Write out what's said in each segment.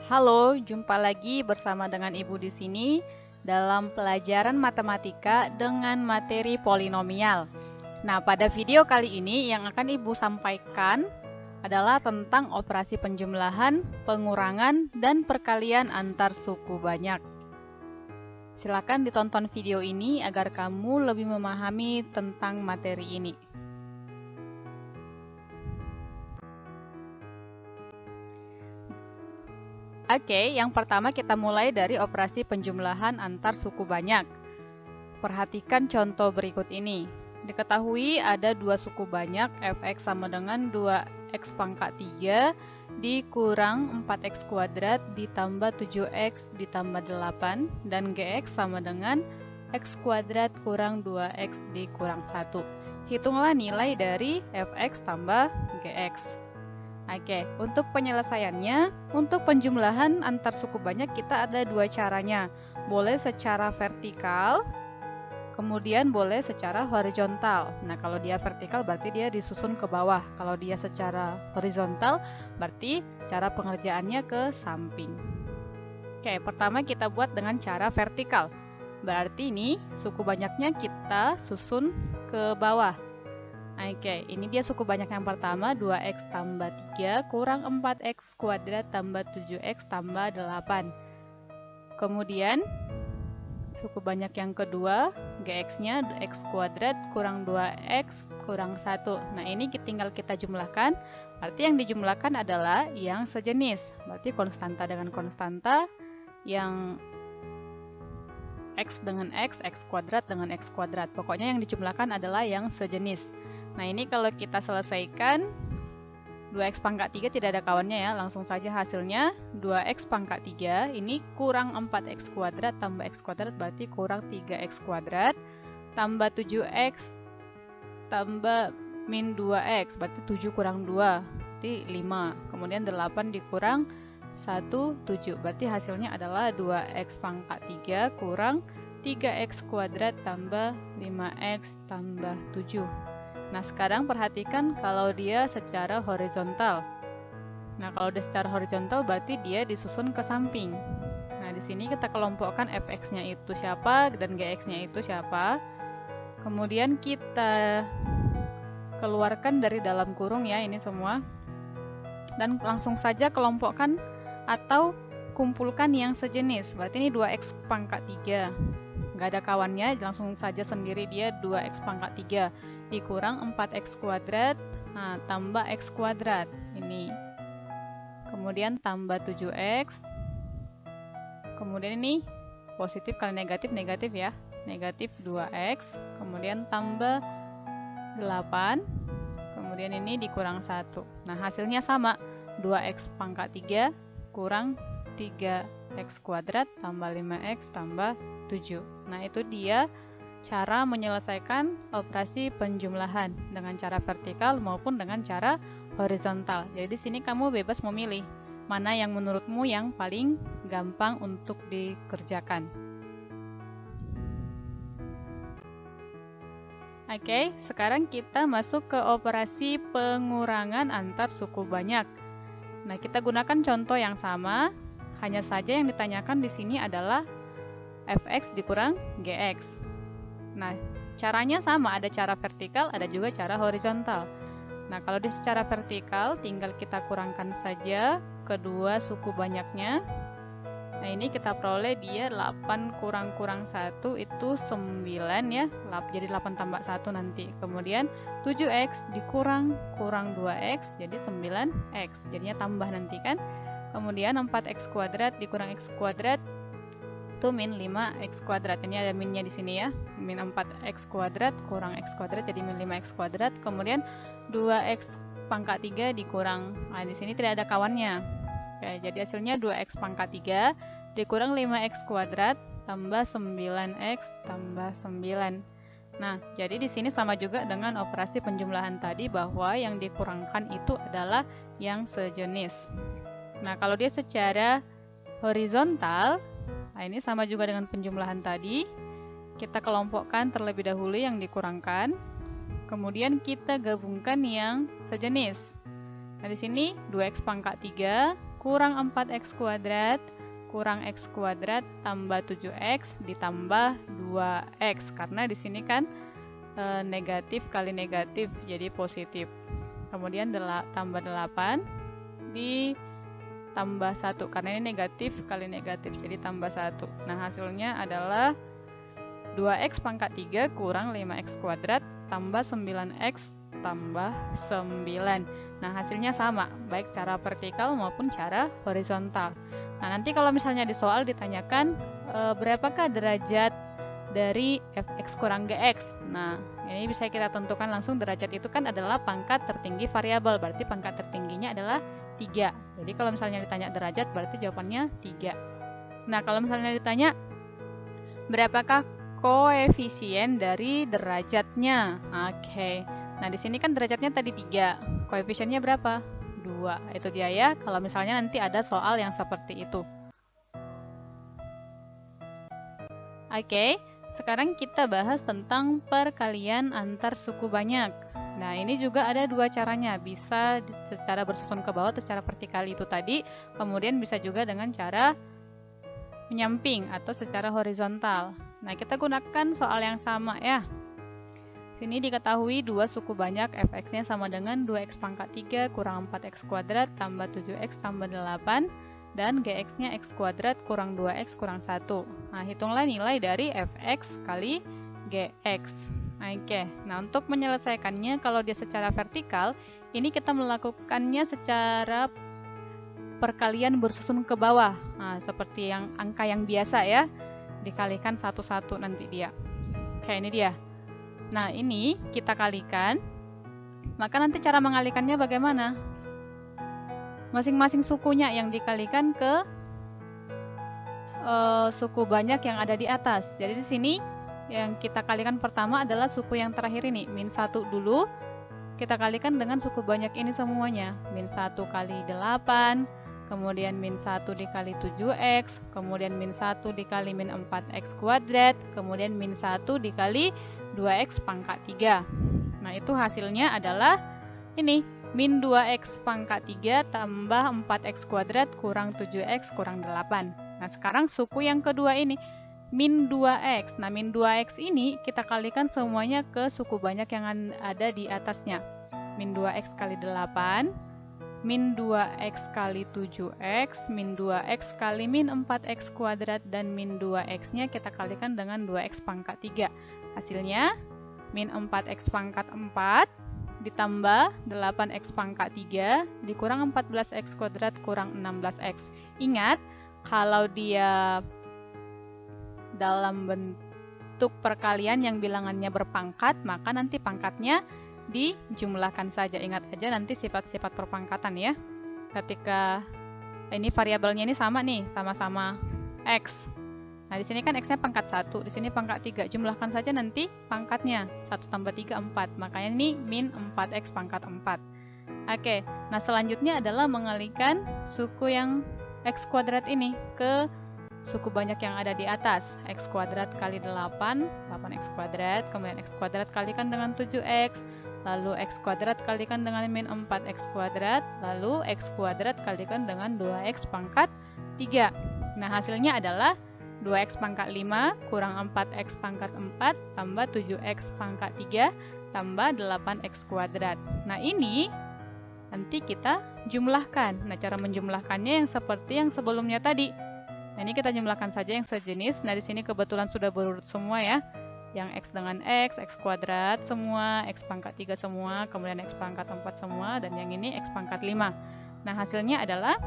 Halo, jumpa lagi bersama dengan Ibu di sini dalam pelajaran matematika dengan materi polinomial. Nah, pada video kali ini yang akan Ibu sampaikan adalah tentang operasi penjumlahan, pengurangan, dan perkalian antar suku banyak. Silakan ditonton video ini agar kamu lebih memahami tentang materi ini. Oke, yang pertama kita mulai dari operasi penjumlahan antar suku banyak. Perhatikan contoh berikut ini. Diketahui ada dua suku banyak, fx sama dengan 2x pangkat 3 dikurang 4x kuadrat ditambah 7x ditambah 8, dan gx sama dengan x kuadrat kurang 2x dikurang 1. Hitunglah nilai dari fx tambah gx. Oke, untuk penyelesaiannya, untuk penjumlahan antar suku banyak kita ada dua caranya. Boleh secara vertikal, kemudian boleh secara horizontal. Nah, kalau dia vertikal berarti dia disusun ke bawah. Kalau dia secara horizontal berarti cara pengerjaannya ke samping. Oke, pertama kita buat dengan cara vertikal. Berarti ini suku banyaknya kita susun ke bawah. Oke, ini dia suku banyak yang pertama, 2x tambah 3 kurang 4x kuadrat tambah 7x tambah 8. Kemudian, suku banyak yang kedua, gx-nya x kuadrat kurang 2x kurang 1. Nah, ini tinggal kita jumlahkan. Berarti yang dijumlahkan adalah yang sejenis. Berarti konstanta dengan konstanta, yang x dengan x kuadrat dengan x kuadrat. Pokoknya yang dijumlahkan adalah yang sejenis. Nah, ini kalau kita selesaikan, 2x pangkat 3 tidak ada kawannya ya, langsung saja hasilnya 2x pangkat 3, ini kurang 4x kuadrat tambah x kuadrat berarti kurang 3x kuadrat, tambah 7x tambah min 2x, berarti 7 kurang 2, berarti 5. Kemudian 8 dikurang 1, 7, berarti hasilnya adalah 2x pangkat 3 kurang 3x kuadrat tambah 5x tambah 7. Nah, sekarang perhatikan kalau dia secara horizontal. Nah, kalau dia secara horizontal berarti dia disusun ke samping. Nah, di sini kita kelompokkan fx-nya itu siapa dan gx-nya itu siapa. Kemudian kita keluarkan dari dalam kurung ya, ini semua. Dan langsung saja kelompokkan atau kumpulkan yang sejenis. Berarti ini 2x pangkat 3. Nggak ada kawannya, langsung saja sendiri dia 2x pangkat 3 dikurang 4x kuadrat, nah, tambah x kuadrat ini, kemudian tambah 7x, kemudian ini positif kali negatif, negatif ya, negatif 2x, kemudian tambah 8, kemudian ini dikurang 1. Nah, hasilnya sama, 2x pangkat 3 kurang 3x kuadrat tambah 5x tambah 7. Nah, itu dia cara menyelesaikan operasi penjumlahan dengan cara vertikal maupun dengan cara horizontal. Jadi di sini kamu bebas memilih mana yang menurutmu yang paling gampang untuk dikerjakan. Oke, sekarang kita masuk ke operasi pengurangan antar suku banyak. Nah, kita gunakan contoh yang sama, hanya saja yang ditanyakan di sini adalah fx dikurang gx. Nah, caranya sama, ada cara vertikal, ada juga cara horizontal. Nah, kalau di secara vertikal, tinggal kita kurangkan saja kedua suku banyaknya. Nah, ini kita peroleh dia 8 kurang 1 itu 9 ya, jadi 8 tambah 1 nanti. Kemudian 7x dikurang 2x, jadi 9x, jadinya tambah nanti kan. Kemudian 4x kuadrat dikurang x kuadrat, itu min 5x kuadrat. Ini ada minnya di sini ya. Min 4x kuadrat kurang x kuadrat jadi min 5x kuadrat. Kemudian 2x pangkat 3 dikurang, nah di sini tidak ada kawannya. Oke, jadi hasilnya 2x pangkat 3 dikurang 5x kuadrat tambah 9x tambah 9. Nah, jadi di sini sama juga dengan operasi penjumlahan tadi bahwa yang dikurangkan itu adalah yang sejenis. Nah, kalau dia secara horizontal, nah, ini sama juga dengan penjumlahan tadi. Kita kelompokkan terlebih dahulu yang dikurangkan. Kemudian kita gabungkan yang sejenis. Nah, di sini 2x pangkat 3 kurang 4x kuadrat kurang x kuadrat tambah 7x ditambah 2x. Karena di sini kan negatif kali negatif jadi positif. Kemudian tambah 8 ditambah 1. Karena ini negatif kali negatif jadi tambah 1. Nah, hasilnya adalah 2x pangkat 3 kurang 5x kuadrat tambah 9x tambah 9. Nah, hasilnya sama, baik cara vertikal maupun cara horizontal. Nah, nanti kalau misalnya di soal ditanyakan berapakah derajat dari fx kurang gx. Nah, ini bisa kita tentukan langsung. Derajat itu kan adalah pangkat tertinggi variabel, berarti pangkat tertingginya adalah 3. Jadi kalau misalnya ditanya derajat, berarti jawabannya 3. Nah, kalau misalnya ditanya berapakah koefisien dari derajatnya? Oke. Nah, di sini kan derajatnya tadi 3. Koefisiennya berapa? 2. Itu dia ya, kalau misalnya nanti ada soal yang seperti itu. Oke, sekarang kita bahas tentang perkalian antar suku banyak. Nah, ini juga ada dua caranya. Bisa secara bersusun ke bawah atau secara vertikal itu tadi. Kemudian bisa juga dengan cara menyamping atau secara horizontal. Nah, kita gunakan soal yang sama ya. Sini diketahui dua suku banyak fx-nya sama dengan 2x pangkat 3 kurang 4x kuadrat tambah 7x tambah 8 dan gx-nya x kuadrat kurang 2x kurang 1. Nah, hitunglah nilai dari fx kali gx. Oke, nah untuk menyelesaikannya kalau dia secara vertikal, ini kita melakukannya secara perkalian bersusun ke bawah. Nah, seperti yang angka yang biasa ya, dikalikan satu-satu nanti dia. Oke, ini dia. Nah, ini kita kalikan, maka nanti cara mengalikannya bagaimana? Masing-masing sukunya yang dikalikan ke suku banyak yang ada di atas. Jadi di sini yang kita kalikan pertama adalah suku yang terakhir ini, min 1 dulu. Kita kalikan dengan suku banyak ini semuanya. Min 1 kali 8, kemudian min 1 dikali 7x, kemudian min 1 dikali min 4x kuadrat, kemudian min 1 dikali 2x pangkat 3. Nah, itu hasilnya adalah ini, min 2x pangkat 3 tambah 4x kuadrat kurang 7x kurang 8. Nah, sekarang suku yang kedua ini, min 2x. Nah, min 2x ini kita kalikan semuanya ke suku banyak yang ada di atasnya. Min 2x kali 8, min 2x kali 7x, min 2x kali min 4x kuadrat, dan min 2x-nya kita kalikan dengan 2x pangkat 3. Hasilnya, min 4x pangkat 4 ditambah 8x pangkat 3 dikurang 14x kuadrat kurang 16x. Ingat, kalau dia dalam bentuk perkalian yang bilangannya berpangkat, maka nanti pangkatnya dijumlahkan saja. Ingat aja nanti sifat-sifat perpangkatan ya. Ketika ini variabelnya ini sama nih, sama-sama x. Nah, di sini kan x-nya pangkat 1, di sini pangkat 3. Jumlahkan saja nanti pangkatnya. 1 tambah 3, 4. Makanya ini min 4x pangkat 4. Oke, nah selanjutnya adalah mengalihkan suku yang x kuadrat ini ke suku banyak yang ada di atas. X kuadrat kali 8, 8x kuadrat, kemudian x kuadrat kalikan dengan 7x, lalu x kuadrat kalikan dengan min 4x kuadrat, lalu x kuadrat kalikan dengan 2x pangkat 3. Nah, hasilnya adalah 2x pangkat 5 kurang 4x pangkat 4 tambah 7x pangkat 3 tambah 8x kuadrat. Nah, ini nanti kita jumlahkan. Nah, cara menjumlahkannya yang seperti yang sebelumnya tadi. Nah, ini kita jumlahkan saja yang sejenis. Nah, di sini kebetulan sudah berurut semua ya. Yang x dengan x kuadrat semua, x pangkat 3 semua, kemudian x pangkat 4 semua, dan yang ini x pangkat 5. Nah, hasilnya adalah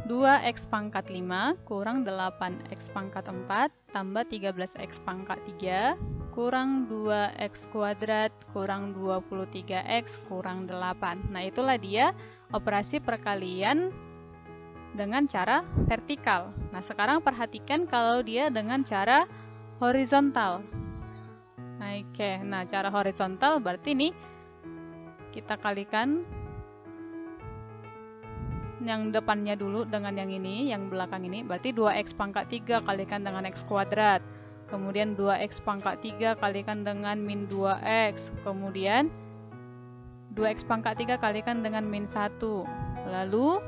2x pangkat 5 kurang 8x pangkat 4 tambah 13x pangkat 3 kurang 2x kuadrat kurang 23x kurang 8. Nah, itulah dia operasi perkalian dengan cara vertikal. Nah, sekarang perhatikan kalau dia dengan cara horizontal. Oke, nah cara horizontal berarti nih kita kalikan yang depannya dulu dengan yang ini, yang belakang ini, berarti 2x pangkat 3 kalikan dengan x kuadrat. Kemudian 2x pangkat 3 kalikan dengan min 2x. Kemudian 2 2x pangkat 3 kalikan dengan min 1. Lalu,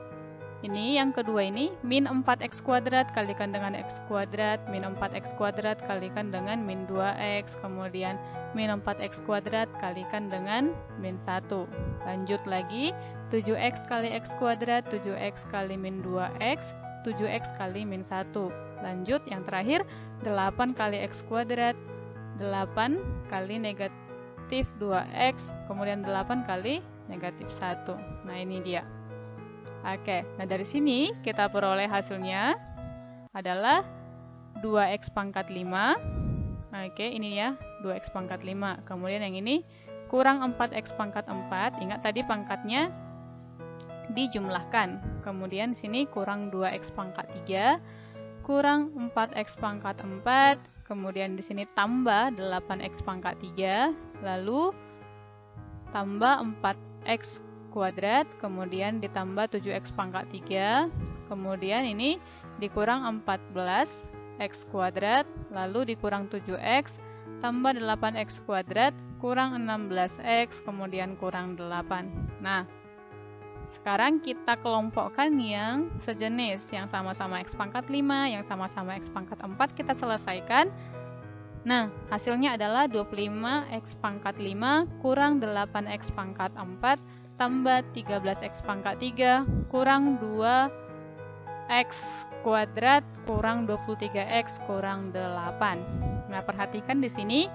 ini yang kedua ini, min 4x kuadrat kalikan dengan x kuadrat, min 4x kuadrat kalikan dengan min 2x, kemudian min 4x kuadrat kalikan dengan min 1. Lanjut lagi, 7x kali x kuadrat, 7x kali min 2x, 7x kali min 1. Lanjut, yang terakhir, 8 kali x kuadrat, 8 kali negatif 2x, kemudian 8 kali negatif 1. Nah, ini dia. Oke, nah dari sini kita peroleh hasilnya adalah 2x pangkat 5. Oke, ini ya, 2x pangkat 5. Kemudian yang ini kurang 4x pangkat 4. Ingat tadi pangkatnya dijumlahkan. Kemudian sini kurang 2x pangkat 3, kurang 4x pangkat 4. Kemudian di sini tambah 8x pangkat 3, lalu tambah 4x kuadrat, kemudian ditambah 7x pangkat 3, kemudian ini dikurang 14x kuadrat, lalu dikurang 7x, tambah 8x kuadrat, kurang 16x, kemudian kurang 8. Nah, sekarang kita kelompokkan yang sejenis, yang sama-sama x pangkat 5, yang sama-sama x pangkat 4, kita selesaikan. Nah, hasilnya adalah 25x pangkat 5 kurang 8x pangkat 4 tambah 13x pangkat 3 kurang 2x kuadrat kurang 23x kurang 8. Nah, perhatikan di sini,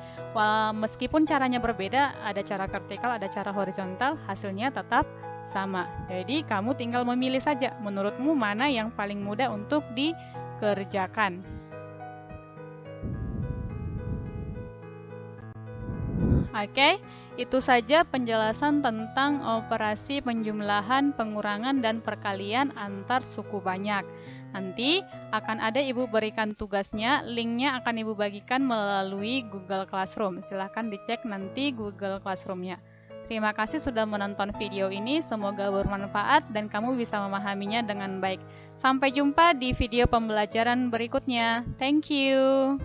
meskipun caranya berbeda, ada cara vertikal, ada cara horizontal, hasilnya tetap sama. Jadi, kamu tinggal memilih saja, menurutmu mana yang paling mudah untuk dikerjakan. Oke, itu saja penjelasan tentang operasi penjumlahan, pengurangan, dan perkalian antar suku banyak. Nanti akan ada Ibu berikan tugasnya, linknya akan Ibu bagikan melalui Google Classroom. Silahkan dicek nanti Google Classroom-nya. Terima kasih sudah menonton video ini, semoga bermanfaat dan kamu bisa memahaminya dengan baik. Sampai jumpa di video pembelajaran berikutnya. Thank you.